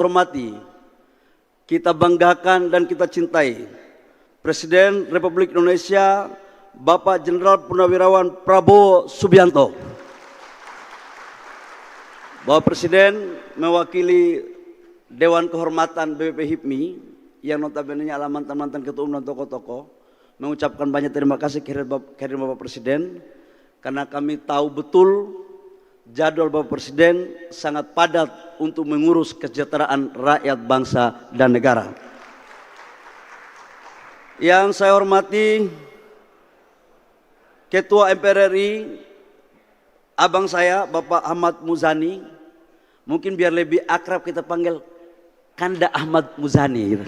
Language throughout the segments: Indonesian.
Hormati, kita banggakan dan kita cintai Presiden Republik Indonesia Bapak Jenderal Purnawirawan Prabowo Subianto. Bapak Presiden mewakili Dewan Kehormatan BPP HIPMI yang notabene-nya adalah mantan-mantan ketua umum dan tokoh-tokoh, mengucapkan banyak terima kasih kehadiran Bapak Presiden, karena kami tahu betul jadwal Bapak Presiden sangat padat untuk mengurus kesejahteraan rakyat bangsa dan negara. Yang saya hormati Ketua MPR RI, abang saya Bapak Ahmad Muzani, mungkin biar lebih akrab kita panggil Kanda Ahmad Muzani gitu.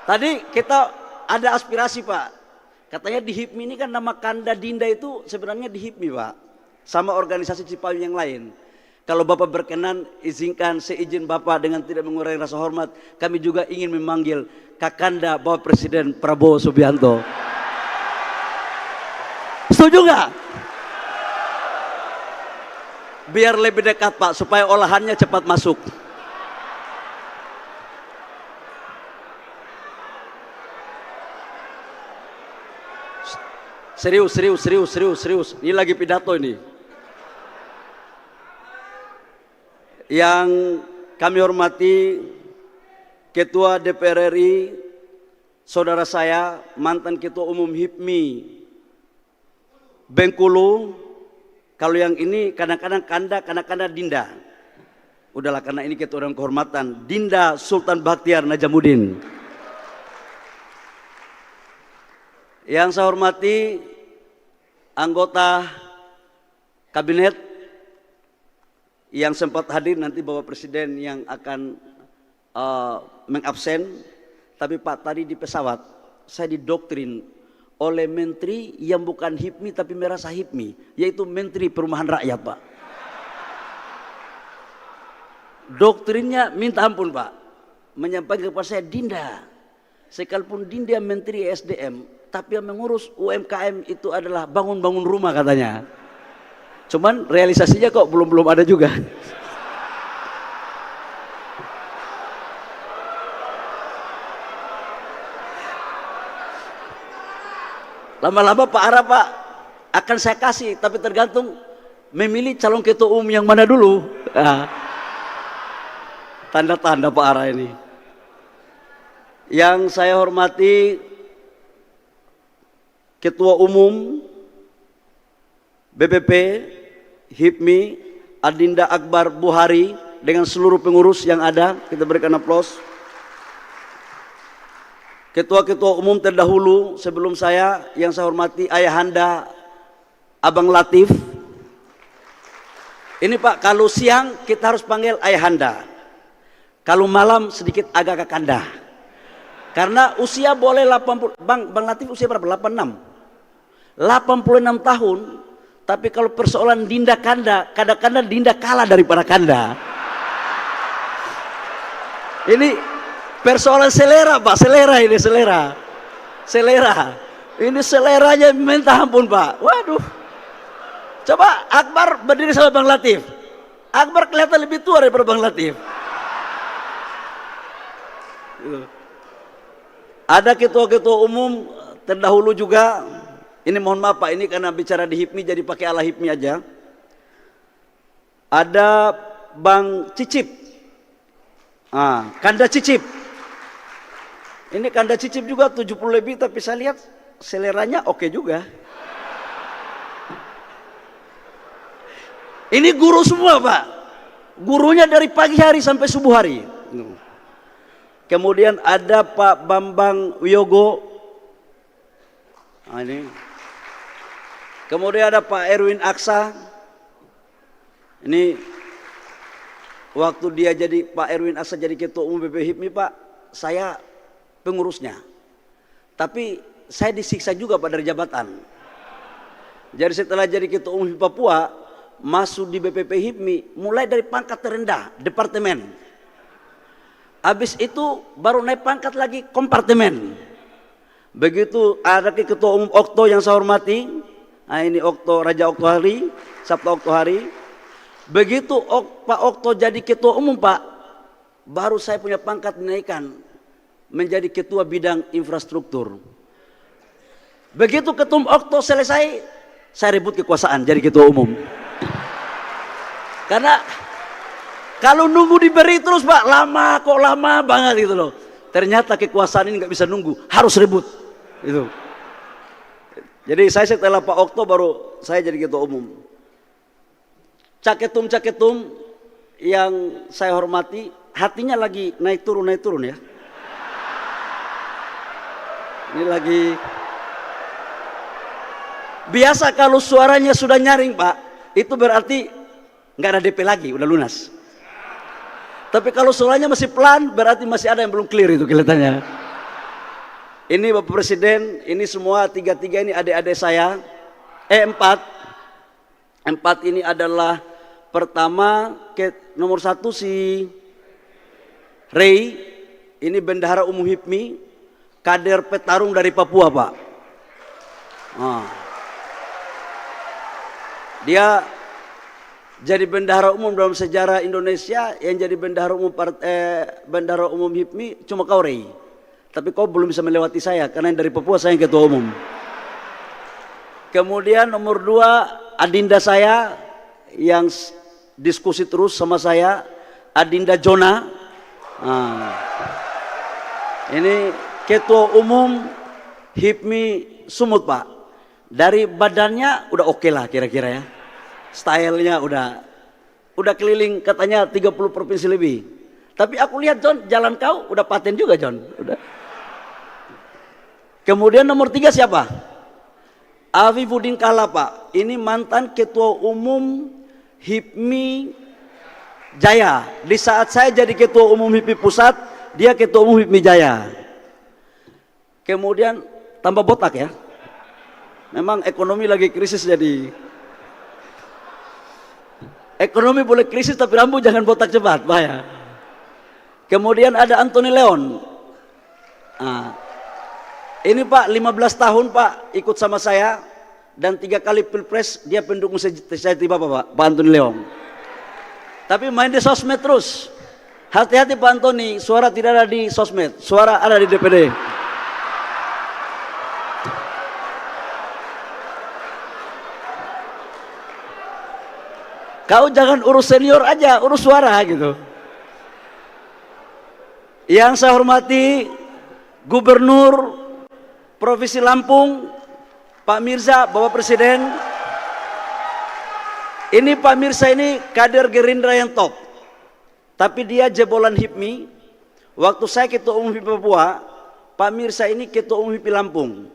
Tadi kita ada aspirasi Pak, katanya di HIPMI ini kan nama Kanda Dinda itu sebenarnya di HIPMI Pak, sama organisasi Cipayung yang lain. Kalau Bapak berkenan, izinkan seizin Bapak dengan tidak mengurangi rasa hormat, kami juga ingin memanggil Kakanda Bapak Presiden Prabowo Subianto. Setuju nggak? Biar lebih dekat Pak, supaya olahannya cepat masuk. Serius. Ini lagi pidato ini. Yang kami hormati Ketua DPR RI, saudara saya, mantan Ketua Umum HIPMI Bengkulu. Kalau yang ini kadang-kadang Kanda, kadang-kadang Dinda. Udahlah, karena ini Ketua Dewan Kehormatan, Dinda Sultan Bakhtiar Najamuddin. Yang saya hormati anggota kabinet yang sempat hadir, nanti Bapak Presiden yang akan mengabsen. Tapi Pak, tadi di pesawat saya didoktrin oleh menteri yang bukan HIPMI tapi merasa HIPMI, yaitu Menteri Perumahan Rakyat Pak. Doktrinnya minta ampun Pak, menyampaikan kepada saya, Dinda, sekalipun Dinda Menteri SDM, tapi yang mengurus UMKM itu adalah bangun-bangun rumah katanya. Cuman realisasinya kok belum ada juga. Lama-lama Pak Ara Pak akan saya kasih, tapi tergantung memilih calon ketua umum yang mana dulu. Tanda-tanda Pak Ara ini. Yang saya hormati Ketua Umum BPP HIPMI Adinda Akbar Buhari dengan seluruh pengurus yang ada, kita berikan aplaus. Ketua-ketua umum terdahulu sebelum saya, yang saya hormati Ayahanda Abang Latif. Ini Pak, kalau siang kita harus panggil Ayahanda, kalau malam sedikit agak Kakanda. Karena usia boleh 80, Bang Latif usia berapa? 86 tahun. Tapi kalau persoalan Dinda Kanda, kadang-kadang Dinda kalah daripada Kanda. Ini persoalan selera Pak, selera. Ini seleranya minta ampun Pak. Waduh. Coba Akbar berdiri sama Bang Latif. Akbar kelihatan lebih tua daripada Bang Latif. Ada ketua-ketua umum terdahulu juga. Ini mohon maaf Pak, ini karena bicara di HIPMI jadi pakai ala HIPMI aja. Ada Bang Cicip, Kanda Cicip. Ini Kanda Cicip juga 70 lebih, tapi saya lihat seleranya oke juga. Ini guru semua Pak, gurunya dari pagi hari sampai subuh hari. Kemudian ada Pak Bambang Wiyogo. Ini. Kemudian ada Pak Erwin Aksa. Ini waktu dia jadi Pak Erwin Aksa jadi Ketua Umum BPP HIPMI Pak, saya pengurusnya. Tapi saya disiksa juga Pak dari jabatan. Jadi setelah jadi Ketua Umum Papua, masuk di BPP HIPMI mulai dari pangkat terendah, departemen. Habis itu baru naik pangkat lagi, kompartemen. Begitu ada Ketua Umum Okto yang saya hormati, Nah, ini Raja Oktohari, Sabta Oktohari. Begitu Pak Okto jadi ketua umum Pak, baru saya punya pangkat dinaikkan menjadi ketua bidang infrastruktur. Begitu ketum Okto selesai, saya rebut kekuasaan jadi ketua umum. Karena kalau nunggu diberi terus Pak, lama banget gitu loh. Ternyata kekuasaan ini nggak bisa nunggu, harus rebut. Itu. Jadi saya setelah Pak Okto baru saya jadi ketua umum. Caketum yang saya hormati, hatinya lagi naik turun ya. Ini lagi biasa kalau suaranya sudah nyaring Pak, itu berarti nggak ada DP lagi, udah lunas. Tapi kalau suaranya masih pelan, berarti masih ada yang belum clear itu kelihatannya. Ini Bapak Presiden, ini semua tiga ini adik-adik saya. Empat ini adalah pertama nomor 1 si Ray, ini bendahara umum HIPMI, kader petarung dari Papua Pak. Dia jadi bendahara umum dalam sejarah Indonesia. Yang jadi bendahara umum HIPMI cuma kau Ray. Tapi kau belum bisa melewati saya karena yang dari Papua saya yang ketua umum. Kemudian nomor 2 adinda saya yang diskusi terus sama saya, Adinda Jona. Ini ketua umum HIPMI Sumut Pak. Dari badannya udah oke lah kira-kira ya. Stylenya udah keliling katanya 30 provinsi lebih. Tapi aku lihat John, jalan kau udah paten juga John. Udah. Kemudian nomor 3 siapa? Afifuddin Kalla Pak. Ini mantan ketua umum HIPMI Jaya. Di saat saya jadi ketua umum HIPMI Pusat, dia ketua umum HIPMI Jaya. Kemudian tambah botak ya. Memang ekonomi lagi krisis, jadi ekonomi boleh krisis tapi rambut jangan botak cepat, bahaya. Kemudian ada Anthony Leon. Ini Pak 15 tahun Pak ikut sama saya dan 3 kali pilpres dia pendukung sejati Bapak Pak Anthony Leon. Tapi main di sosmed terus. Hati-hati Pak Anthony, suara tidak ada di sosmed, suara ada di DPD. Kau jangan urus senior aja, urus suara gitu. Yang saya hormati Gubernur Provinsi Lampung, Pak Mirza, Bapak Presiden. Ini Pak Mirza ini kader Gerindra yang top. Tapi dia jebolan HIPMI. Waktu saya ketua umum HIPMI Papua, Pak Mirza ini ketua umum HIPMI Lampung.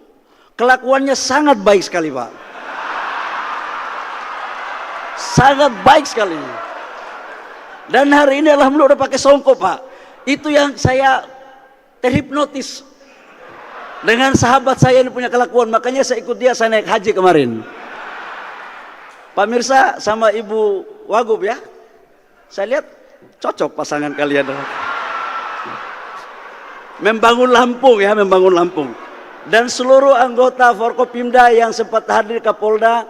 Kelakuannya sangat baik sekali Pak. Sangat baik sekali. Dan hari ini alhamdulillah udah pakai songkok Pak. Itu yang saya terhipnotis dengan sahabat saya yang punya kelakuan. Makanya saya ikut dia, saya naik haji kemarin. Pak Mirza sama Ibu Wagub ya, saya lihat cocok pasangan kalian. Membangun Lampung ya, membangun Lampung. Dan seluruh anggota Forkopimda yang sempat hadir Kapolda,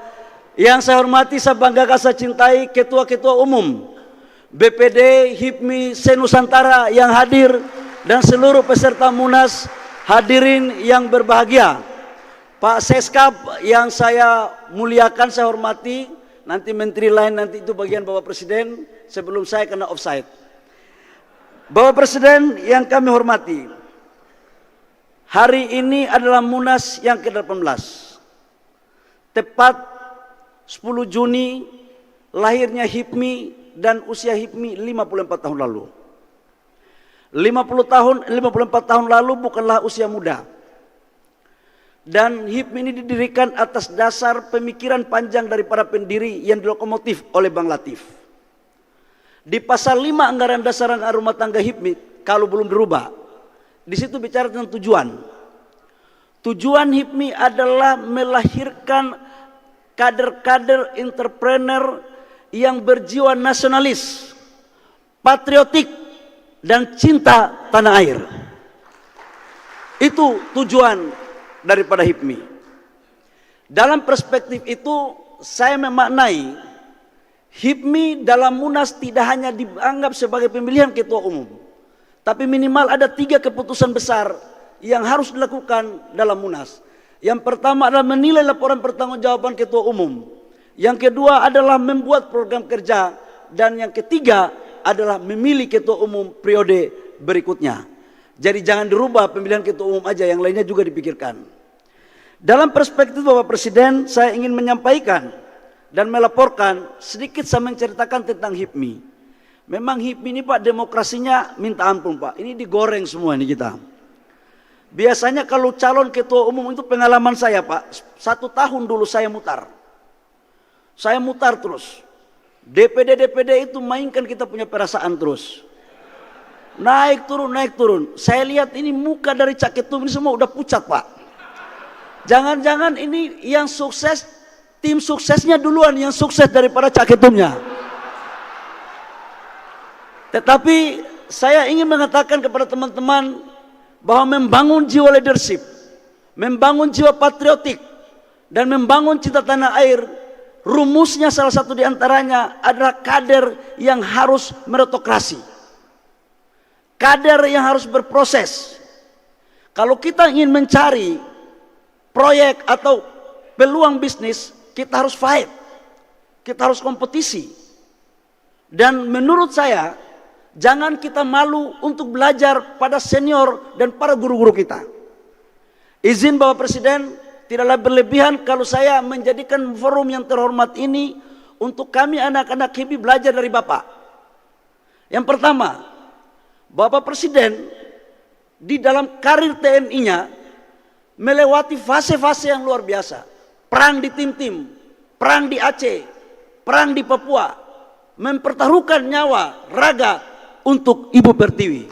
yang saya hormati, saya banggakan, saya cintai ketua-ketua umum BPD HIPMI se-Nusantara yang hadir dan seluruh peserta Munas, hadirin yang berbahagia. Pak Seskap yang saya muliakan, saya hormati, nanti menteri lain nanti itu bagian Bapak Presiden, sebelum saya kena offside. Bapak Presiden yang kami hormati, hari ini adalah Munas yang ke-18. Tepat 10 Juni lahirnya HIPMI dan usia HIPMI 54 tahun lalu. 54 tahun lalu bukanlah usia muda. Dan HIPMI ini didirikan atas dasar pemikiran panjang dari para pendiri yang dilokomotif oleh Bang Latif. Di pasal 5 anggaran dasar rumah tangga HIPMI, kalau belum dirubah, di situ bicara tentang tujuan. Tujuan HIPMI adalah melahirkan kader-kader entrepreneur yang berjiwa nasionalis, patriotik, dan cinta tanah air. Itu tujuan daripada HIPMI. Dalam perspektif itu saya memaknai HIPMI dalam Munas tidak hanya dianggap sebagai pemilihan ketua umum, tapi minimal ada 3 keputusan besar yang harus dilakukan dalam Munas. Yang pertama adalah menilai laporan pertanggungjawaban ketua umum. Yang kedua adalah membuat program kerja. Dan yang ketiga adalah memilih ketua umum periode berikutnya. Jadi jangan dirubah pemilihan ketua umum aja, yang lainnya juga dipikirkan. Dalam perspektif Bapak Presiden, saya ingin menyampaikan dan melaporkan sedikit saya menceritakan tentang HIPMI. Memang HIPMI ini Pak, demokrasinya minta ampun Pak. Ini digoreng semua ini kita. Biasanya kalau calon ketua umum itu pengalaman saya Pak, 1 tahun dulu saya mutar. Saya mutar terus. DPD itu mainkan kita punya perasaan terus. Naik turun. Saya lihat ini muka dari Cak Ketum ini semua udah pucat Pak. Jangan-jangan ini yang sukses, tim suksesnya duluan yang sukses daripada Cak Ketumnya. Tetapi saya ingin mengatakan kepada teman-teman bahwa membangun jiwa leadership, membangun jiwa patriotik, dan membangun cinta tanah air, rumusnya salah satu diantaranya adalah kader yang harus meritokrasi. Kader yang harus berproses. Kalau kita ingin mencari proyek atau peluang bisnis, kita harus fight. Kita harus kompetisi. Dan menurut saya, jangan kita malu untuk belajar pada senior dan para guru-guru kita. Izin Bapak Presiden, tidaklah berlebihan kalau saya menjadikan forum yang terhormat ini untuk kami anak-anak HIPMI belajar dari Bapak. Yang pertama, Bapak Presiden di dalam karir TNI-nya melewati fase-fase yang luar biasa. Perang di tim-tim, perang di Aceh, perang di Papua, mempertaruhkan nyawa, raga untuk Ibu Pertiwi.